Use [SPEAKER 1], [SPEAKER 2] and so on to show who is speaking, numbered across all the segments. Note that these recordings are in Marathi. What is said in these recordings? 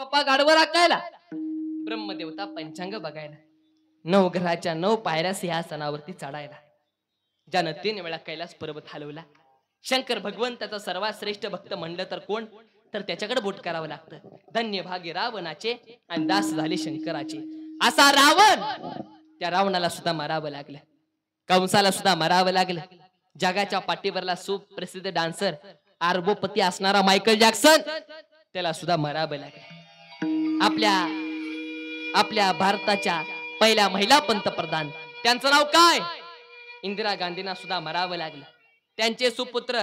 [SPEAKER 1] पप्पा गाडवर राखायला, ब्रह्मदेवता पंचांग बघायला, 9 ग्रहाच्या 9 पायऱ्या सिंहासनावरती चढायला. ज्यानं 3 वेळा कैलास पर्वत हलवला. शंकर भगवंताचा सर्वात श्रेष्ठ भक्त म्हणलं तर कोण, तर त्याच्याकडे बोट करावं लागतं. धन्य भाग्य रावणाचे आणि दास झाले शंकराचे. असा रावण, त्या रावणाला सुद्धा मारावं लागलं, कंसाला सुद्धा मारावं लागलं. जगाच्या पाठीवरला सुप्रसिद्ध डान्सर, अरबोपती असणारा मायकल जॅक्सन, त्याला सुद्धा मारावं लागलं. आपल्या भारताच्या पहिल्या महिला पंतप्रधान, त्यांचं नाव काय, इंदिरा गांधींना सुद्धा मारावं लागलं. त्यांचे सुपुत्र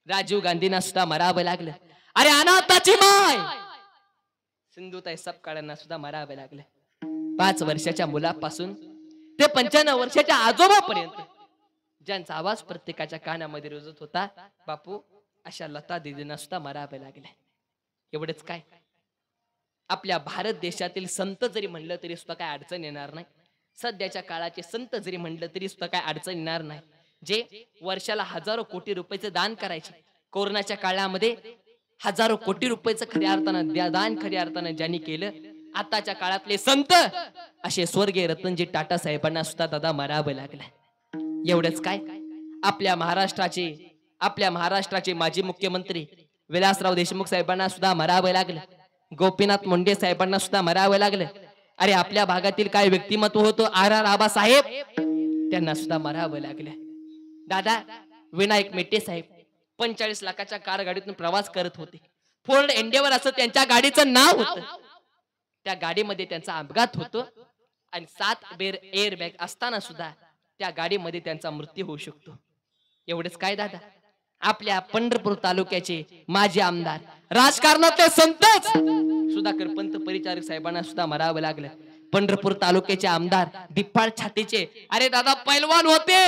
[SPEAKER 1] राजीव गांधींना सुद्धा मारावं लागलं. अरे अनाथाची माय सिंधुताई सपकाळांना सुद्धा मारावं लागलं. 5 वर्षाच्या मुलापासून ते 95 वर्षाच्या आजोबापर्यंत ज्यांचा आवाज प्रत्येकाच्या कानामध्ये रुजत होता, बापू, अशा लता दीदींना सुद्धा मारावं लागलं. एवढंच काय, आपल्या भारत देशातील संत जरी म्हणलं तरी सुद्धा काय अडचण येणार नाही. सध्याच्या काळाचे संत जरी म्हणलं तरी सुद्धा काय अडचण येणार नाही. जे वर्षाला हजारो कोटी रुपयाचं दान करायचे, कोरोनाच्या काळामध्ये हजारो कोटी रुपयाचं खऱ्या अर्थानं दान खऱ्या अर्थानं ज्यांनी केलं, आताच्या काळातले संत असे स्वर्गीय रतनजी टाटा साहेबांना सुद्धा दादा मारावं लागलं. एवढंच काय, आपल्या महाराष्ट्राचे माजी मुख्यमंत्री विलासराव देशमुख साहेबांना सुद्धा मारावं लागलं. गोपीनाथ मुंडे साहेबांना सुद्धा मारावं लागलं. अरे आपल्या भागातील काय व्यक्तिमत्व होतो, आर.आर. आबासाहेब, त्यांना सुद्धा मारावं लागलं. दादा विनायक मेटे साहेब 45 लाखाच्या कार गाडीतून प्रवास करत होते. फोर्ड एंडेवर असं त्यांच्या गाडीचं नाव होतं. त्या गाडीमध्ये त्यांचा अपघात होतो आणि 7 एअर बॅग असताना सुद्धा त्या गाडीमध्ये त्यांचा मृत्यू होऊ शकतो. एवढंच काय दादा, आपल्या पंढरपूर तालुक्याचे माजी आमदार, राजकारणातले संतच सुधाकर पंत परिचारक साहेबांना सुद्धा मारावं लागलं. पंढरपूर तालुक्याचे आमदार दिप्पाळ छातीचे, अरे दादा पैलवान होते,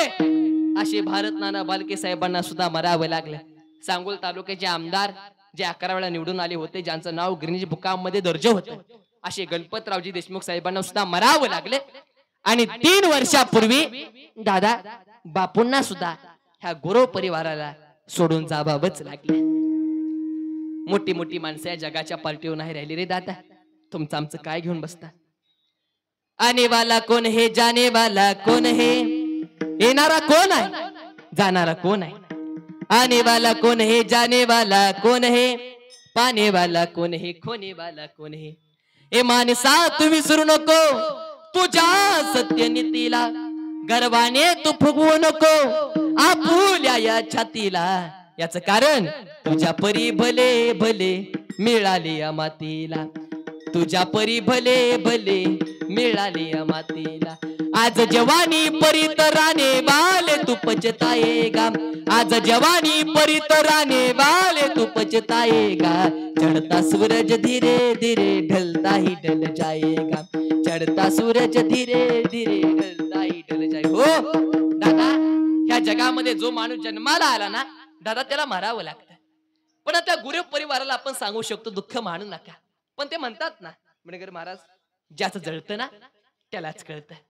[SPEAKER 1] असे भारत नाना बालके साहेबांना सुद्धा मारावं लागलं. सांगोल तालुक्याचे आमदार जे 11 वेळा निवडून आले होते, ज्यांचं नाव गिरणीज बुकामध्ये दर्ज होतं, असे गणपतरावजी देशमुख साहेबांना सुद्धा मारावं लागले. आणि 3 वर्षापूर्वी दादा बापूंना सुद्धा ह्या गुरव परिवाराला सोडून जावावंच लागले. मोठी मोठी माणसं या जगाच्या पार्टीवर नाही राहिली रे दादा. तुमचं आमचं काय घेऊन बसता. आने वाला कोण है, जाने वाला कोण है, येणारा कोण आहे, जाणारा कोण आहे. आने वाला कोण है, जाने वाला कोण है, पाने वाला कोण है, खोने वाला कोण है. ए माणसा तू विसरू नको तुझ्या सत्यनीतीला, गर्वाने तू फुगवू नको आपुल्या या छातीला. याच कारण तुझ्या परी भले भले मिळाले या मातीला, तुझ्या परी भले भले मिळाले या मातीला. आज जवानी परितराने वाले तू पछताएगा, आज जवानी परितराने वाले तू पछताएगा. चढ़ता सूरज धीरे धीरे ढलता ही ढल जाएगा, चढ़ता सूरज धीरे धीरे ढलता ही ढल जाएगा. हो दादा, ह्या जगामध्ये जो माणूस जन्माला आला ना दादा, त्याला मारावं लागतं. पण आता गुरव परिवाराला आपण सांगू शकतो दुःख मानू नका, पण ते म्हणतात ना, म्हणगर महाराज, ज्याचं जळतं ना त्यालाच कळतं.